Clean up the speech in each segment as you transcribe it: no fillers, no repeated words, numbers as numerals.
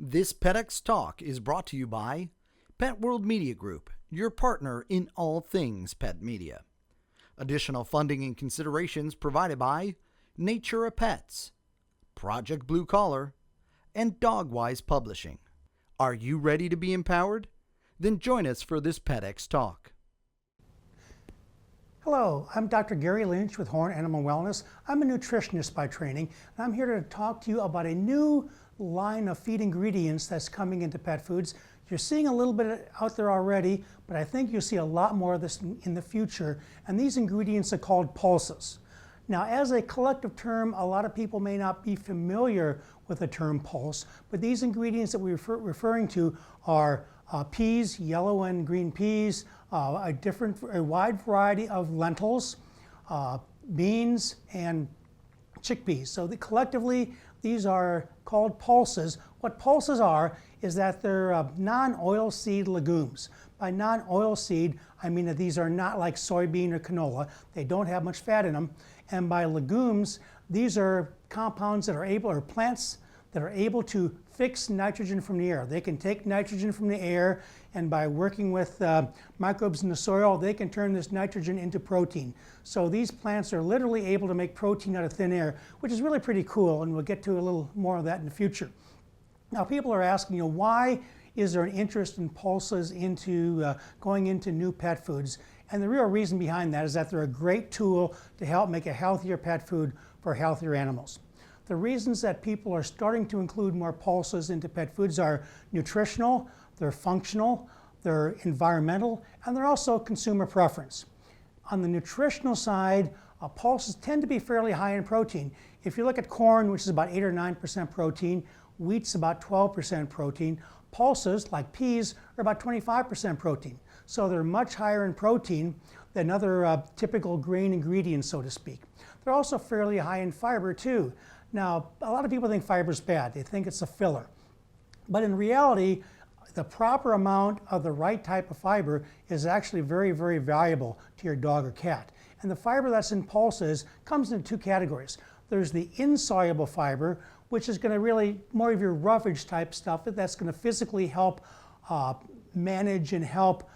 This PetX Talk is brought to you by Pet World Media Group, your partner in all things pet media. Additional funding and considerations provided by Natura Pets, Project Blue Collar, and Dogwise Publishing. Are you ready to be empowered? Then join us for this PetX Talk. Hello, I'm Dr. Gary Lynch with Horn Animal Wellness. I'm a nutritionist by training, and I'm here to talk to you about a new line of feed ingredients that's coming into pet foods. You're seeing a little bit out there already, but I think you'll see a lot more of this in the future, and these ingredients are called pulses. Now, as a collective term, a lot of people may not be familiar with the term pulse, but these ingredients that we're referring to are peas, yellow and green peas, a wide variety of lentils, beans, and chickpeas. So collectively, these are called pulses. What pulses are is that they're non-oilseed legumes. By non-oilseed, I mean that these are not like soybean or canola. They don't have much fat in them. And by legumes, these are compounds that are able, or plants that are able to fix nitrogen from the air. They can take nitrogen from the air, and by working with microbes in the soil, they can turn this nitrogen into protein. So these plants are literally able to make protein out of thin air, which is really pretty cool, and we'll get to a little more of that in the future. Now, people are asking, why is there an interest in pulses into going into new pet foods? And the real reason behind that is that they're a great tool to help make a healthier pet food for healthier animals. The reasons that people are starting to include more pulses into pet foods are nutritional, they're functional, they're environmental, and they're also consumer preference. On the nutritional side, pulses tend to be fairly high in protein. If you look at corn, which is about 8 or 9% protein, wheat's about 12% protein, pulses, like peas, are about 25% protein. So they're much higher in protein than other typical grain ingredients, so to speak. They're also fairly high in fiber, too. Now, a lot of people think fiber is bad. They think it's a filler. But in reality, the proper amount of the right type of fiber is actually very, very valuable to your dog or cat. And the fiber that's in pulses comes in two categories. There's the insoluble fiber, which is going to really more of your roughage type stuff that's going to physically help manage and help,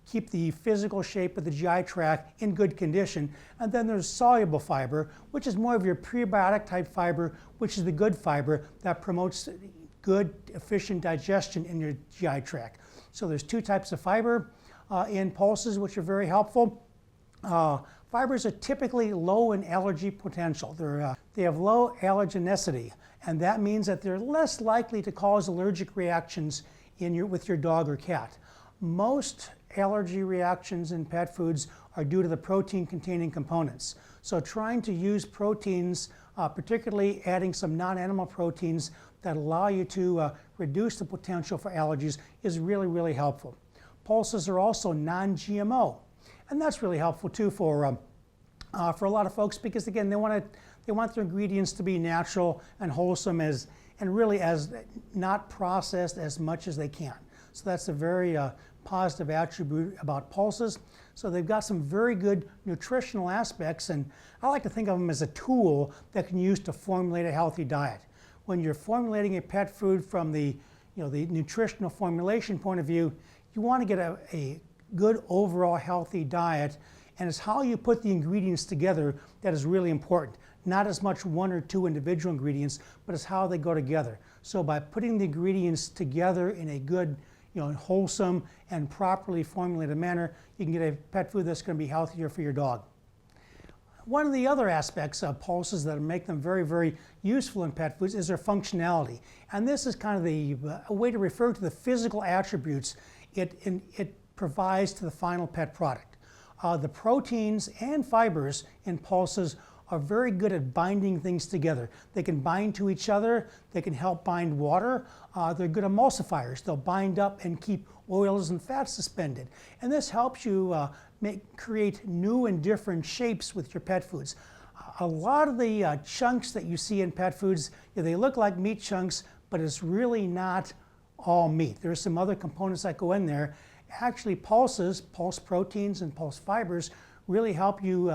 keep the physical shape of the GI tract in good condition. And then there's soluble fiber, which is more of your prebiotic type fiber, which is the good fiber that promotes good, efficient digestion in your GI tract. So there's two types of fiber in pulses, which are very helpful. Fibers are typically low in allergy potential. They have low allergenicity, and that means that they're less likely to cause allergic reactions with your dog or cat. Most allergy reactions in pet foods are due to the protein-containing components. So trying to use proteins, particularly adding some non-animal proteins that allow you to reduce the potential for allergies, is really, really helpful. Pulses are also non-GMO, and that's really helpful too for a lot of folks, because again, they want their ingredients to be natural and wholesome and really as not processed as much as they can. So that's a very positive attribute about pulses. So they've got some very good nutritional aspects, and I like to think of them as a tool that can use to formulate a healthy diet. When you're formulating a pet food from the nutritional formulation point of view, you want to get a good overall healthy diet, and it's how you put the ingredients together that is really important. Not as much one or two individual ingredients, but it's how they go together. So by putting the ingredients together in a good, wholesome and properly formulated manner, you can get a pet food that's going to be healthier for your dog. One of the other aspects of pulses that make them very, very useful in pet foods is their functionality. And this is kind of a way to refer to the physical attributes it provides to the final pet product. The proteins and fibers in pulses are very good at binding things together. They can bind to each other, they can help bind water, they're good emulsifiers. They'll bind up and keep oils and fats suspended. And this helps you create new and different shapes with your pet foods. A lot of the chunks that you see in pet foods, they look like meat chunks, but it's really not all meat. There's some other components that go in there. Actually, pulse proteins and pulse fibers really help you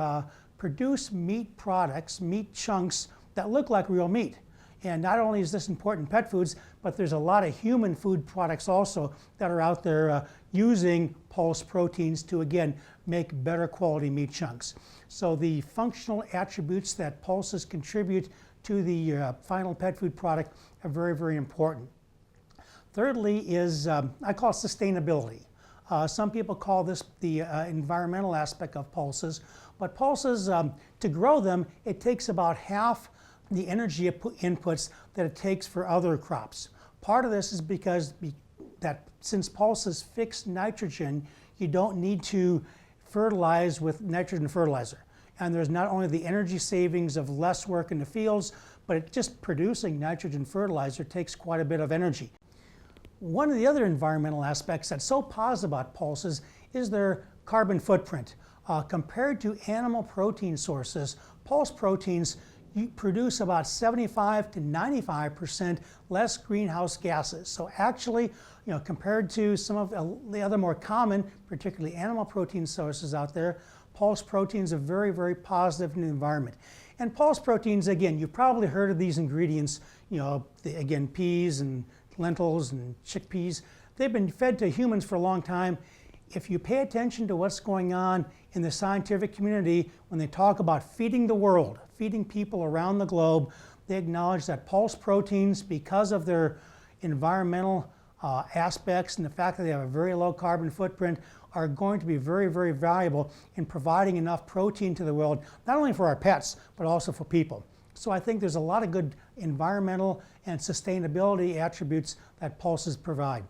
produce meat products, meat chunks that look like real meat. And not only is this important in pet foods, but there's a lot of human food products also that are out there using pulse proteins to, again, make better quality meat chunks. So the functional attributes that pulses contribute to the final pet food product are very, very important. Thirdly is, I call it sustainability. Some people call this the environmental aspect of pulses, but pulses, to grow them, it takes about half the energy inputs that it takes for other crops. Part of this is because since pulses fix nitrogen, you don't need to fertilize with nitrogen fertilizer. And there's not only the energy savings of less work in the fields, but just producing nitrogen fertilizer takes quite a bit of energy. One of the other environmental aspects that's so positive about pulses is their carbon footprint. Compared to animal protein sources, pulse proteins produce about 75 to 95% less greenhouse gases. So actually, compared to some of the other more common, particularly animal protein sources out there, pulse proteins are very, very positive in the environment. And pulse proteins, again, you've probably heard of these ingredients, again, peas and lentils and chickpeas. They've been fed to humans for a long time. If you pay attention to what's going on in the scientific community, when they talk about feeding the world, feeding people around the globe, they acknowledge that pulse proteins, because of their environmental aspects and the fact that they have a very low carbon footprint, are going to be very, very valuable in providing enough protein to the world, not only for our pets, but also for people. So I think there's a lot of good environmental and sustainability attributes that pulses provide.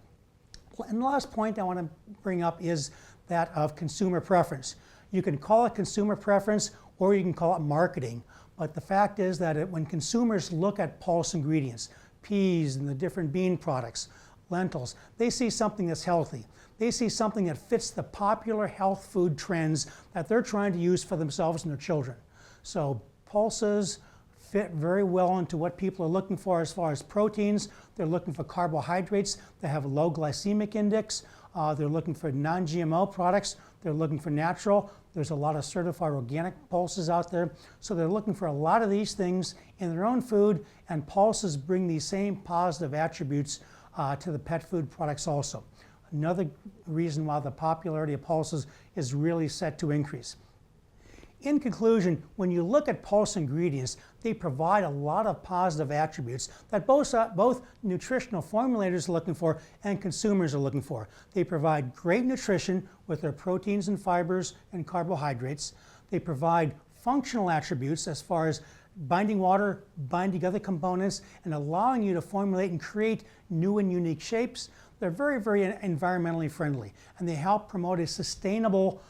And the last point I want to bring up is that of consumer preference. You can call it consumer preference or you can call it marketing, but the fact is that when consumers look at pulse ingredients, peas and the different bean products, lentils, they see something that's healthy. They see something that fits the popular health food trends that they're trying to use for themselves and their children. So pulses fit very well into what people are looking for as far as proteins. They're looking for carbohydrates that have a low glycemic index. They're looking for non-GMO products. They're looking for natural. There's a lot of certified organic pulses out there. So they're looking for a lot of these things in their own food, and pulses bring these same positive attributes to the pet food products also. Another reason why the popularity of pulses is really set to increase. In conclusion, when you look at pulse ingredients, they provide a lot of positive attributes that both nutritional formulators are looking for and consumers are looking for. They provide great nutrition with their proteins and fibers and carbohydrates. They provide functional attributes as far as binding water, binding other components, and allowing you to formulate and create new and unique shapes. They're very, very environmentally friendly, and they help promote a sustainable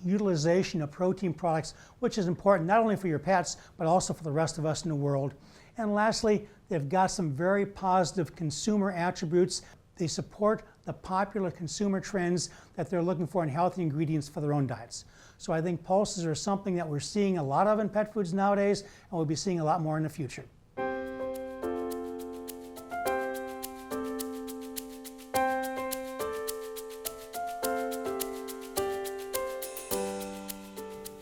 utilization of protein products, which is important not only for your pets, but also for the rest of us in the world. And lastly, they've got some very positive consumer attributes. They support the popular consumer trends that they're looking for in healthy ingredients for their own diets. So I think pulses are something that we're seeing a lot of in pet foods nowadays, and we'll be seeing a lot more in the future.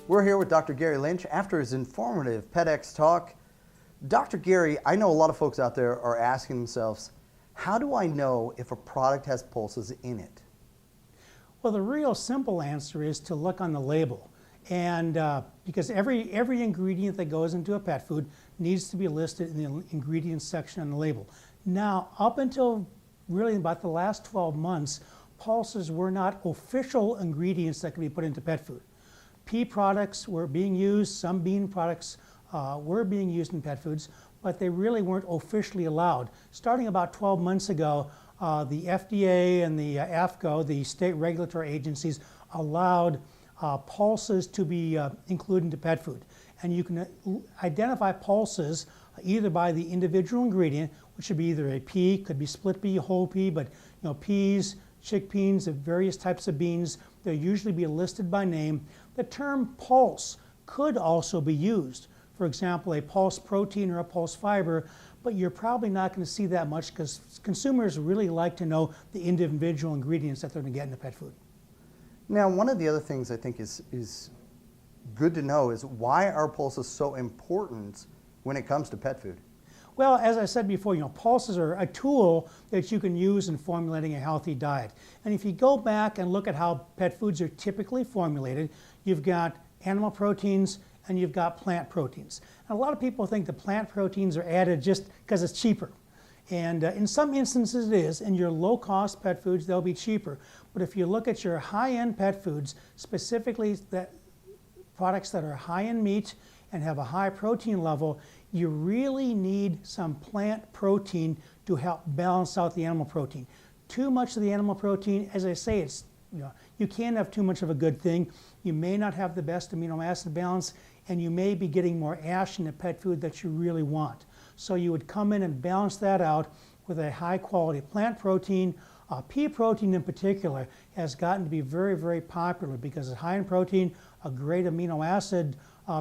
We're here with Dr. Gary Lynch after his informative PetX talk. Dr. Gary, I know a lot of folks out there are asking themselves, how do I know if a product has pulses in it? Well, the real simple answer is to look on the label. And because every ingredient that goes into a pet food needs to be listed in the ingredients section on the label. Now, up until really about the last 12 months, pulses were not official ingredients that could be put into pet food. Pea products were being used, some bean products were being used in pet foods, but they really weren't officially allowed. Starting about 12 months ago, the FDA and the AFCO, the state regulatory agencies, allowed pulses to be included into pet food. And you can identify pulses either by the individual ingredient, which would be either a pea, could be split pea, whole pea, but peas, chickpeas, various types of beans, they'll usually be listed by name. The term pulse could also be used. For example, a pulse protein or a pulse fiber, but you're probably not going to see that much because consumers really like to know the individual ingredients that they're going to get in the pet food. Now, one of the other things I think is good to know is why are pulses so important when it comes to pet food? Well, as I said before, pulses are a tool that you can use in formulating a healthy diet. And if you go back and look at how pet foods are typically formulated, you've got animal proteins and you've got plant proteins. And a lot of people think the plant proteins are added just because it's cheaper. And in some instances it is. In your low-cost pet foods, they'll be cheaper. But if you look at your high-end pet foods, specifically products that are high in meat and have a high protein level, you really need some plant protein to help balance out the animal protein. Too much of the animal protein, as I say, you can't have too much of a good thing. You may not have the best amino acid balance, and you may be getting more ash in the pet food that you really want. So you would come in and balance that out with a high quality plant protein. Pea protein in particular has gotten to be very, very popular because it's high in protein, a great amino acid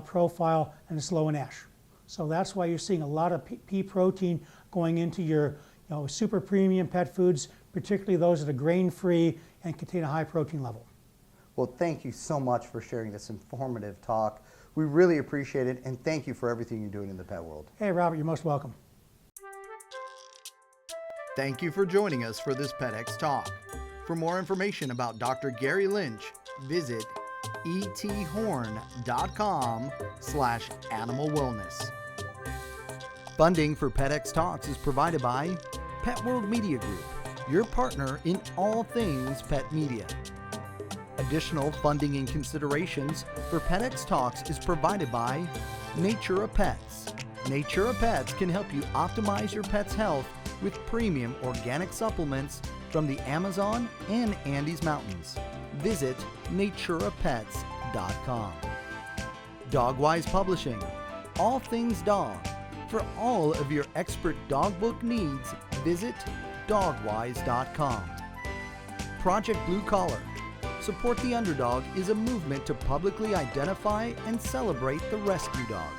profile, and it's low in ash. So that's why you're seeing a lot of pea protein going into your super premium pet foods, particularly those that are grain-free and contain a high protein level. Well, thank you so much for sharing this informative talk. We really appreciate it, and thank you for everything you're doing in the pet world. Hey, Robert, you're most welcome. Thank you for joining us for this PetX Talk. For more information about Dr. Gary Lynch, visit ethorn.com/animal wellness. Funding for PetX Talks is provided by Pet World Media Group, your partner in all things pet media. Additional funding and considerations for PetX Talks is provided by Natura Pets. Natura Pets can help you optimize your pet's health with premium organic supplements from the Amazon and Andes Mountains. Visit naturapets.com. Dogwise Publishing, all things dog. For all of your expert dog book needs, visit dogwise.com. Project Blue Collar. Support the Underdog is a movement to publicly identify and celebrate the rescue dog.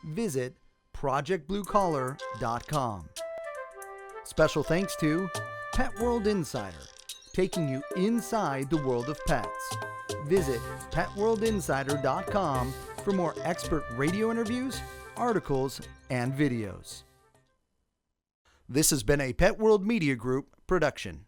Visit projectbluecollar.com. Special thanks to Pet World Insider, taking you inside the world of pets. Visit petworldinsider.com for more expert radio interviews, articles, and videos. This has been a Pet World Media Group production.